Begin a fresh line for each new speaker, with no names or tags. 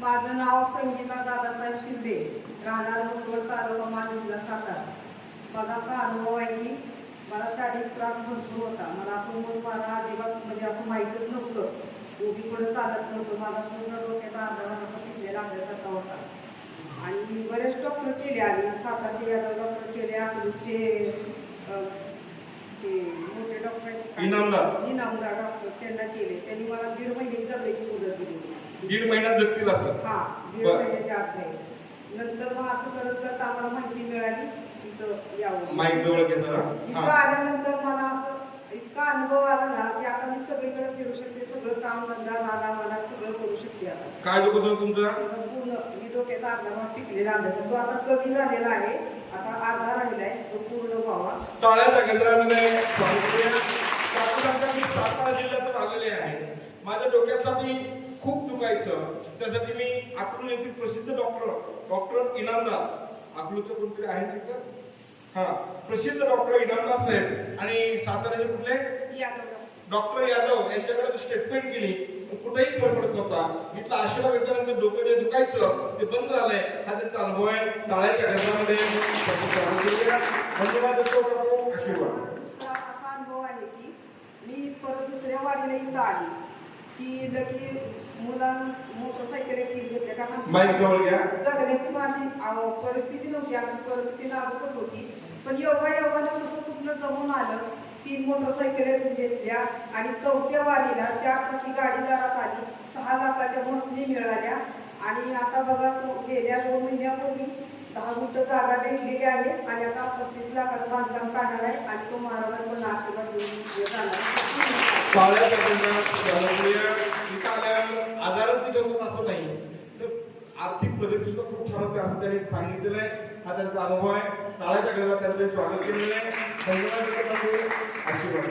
माझं नाव संगीता दादासाहेब शिंदे, राहणार मुसवड, तालुका मानविला, सातारा. माझा असा अनुभव आहे की मला शारीरिक त्रास भरपूर होता. मला असं म्हणून मला अजिबात म्हणजे असं माहीतच नव्हतं. उभी पुढे चालत नव्हतं. माझा पूर्ण डोक्याचा अंदाज असा पिकलेला असल्यासारखा होता. आणि बरेच डॉक्टर केले आम्ही. सातारचे यादव डॉक्टर केले, अकलूजचे ते मोठे डॉक्टर इनामदार डॉक्टर त्यांना केले. त्यांनी मला 1.5 महिन्याची जगण्याची मुदत दिली.
1.5 महिन्यात जगतील असं?
हा, 1.5 महिन्याच्या आत नाही. नंतर मग असं करत करत आम्हाला माहिती मिळाली इथं यावं.
माईक जवळ घेणार.
इथं आल्यानंतर मला असं इतका अनुभव आला ना की आता मी सगळीकडे फिरू शकते. सगळं काम धंदा राणा मला सगळं करू शकते. आता
काय दुखत होतं तुमचं?
पूर्ण मी डोक्याचा अर्धा भाग पिकलेला अंदाज तो आता कमी झालेला आहे. आता अर्धा राहिलाय, तो पूर्ण व्हावा.
टाळ्याच्या गजरामध्ये मी सातारा जिल्ह्यातून आलेले आहे. माझ्या डोक्याचा मी खूप दुखायचं. त्यासाठी मी अकलूज येथील प्रसिद्ध डॉक्टर इनामदार, अकलूजचं कोणतरी आहे तिथं, हा, प्रसिद्ध डॉक्टर इनामदार साहेब आणि साताऱ्याचे कुठले डॉक्टर यादव यांच्याकडे स्टेटमेंट केली. कुठेही फरक पडत नव्हता. इथला आशीर्वाद घेतल्यानंतर डोकं जे दुखायचं ते बंद झालंय. हा त्यांचा अनुभव आहे. टाळ्याच्या गजरामध्ये आशीर्वाद.
असा अनुभव आहे की मी परत दुसऱ्या वारीला इथं आली की लगी मोटरसायकल घेतल्या. कारण जगण्याची माझी परिस्थिती नव्हती. आमची परिस्थिती नाजूकच होती. पण योगायोगानं कसं कुठलं जमून आलं. 3 मोटरसायकल घेतल्या आणि 4थ्या वारीला 4 चाकी गाडी दारात आली. 6 लाखाच्या मसनी मिळाल्या. आणि आता बघा गेल्या 2 महिन्यापूर्वी 10 गुंठ जागा भेटलेली आहे आणि आता 35 लाखाचं बांधकाम काढणार आहे. आणि तो महाराजांकडून आशीर्वाद घेऊन जाणार.
आजारात होत असं नाही तर आर्थिक प्रगती सुद्धा खूप छान होते असं त्यांनी सांगितलेलं आहे. हा त्यांचा अनुभव आहे. टाळ्याच्या गजरात त्यांचं स्वागत केलेलं आहे. धन्यवाद. आशीर्वाद.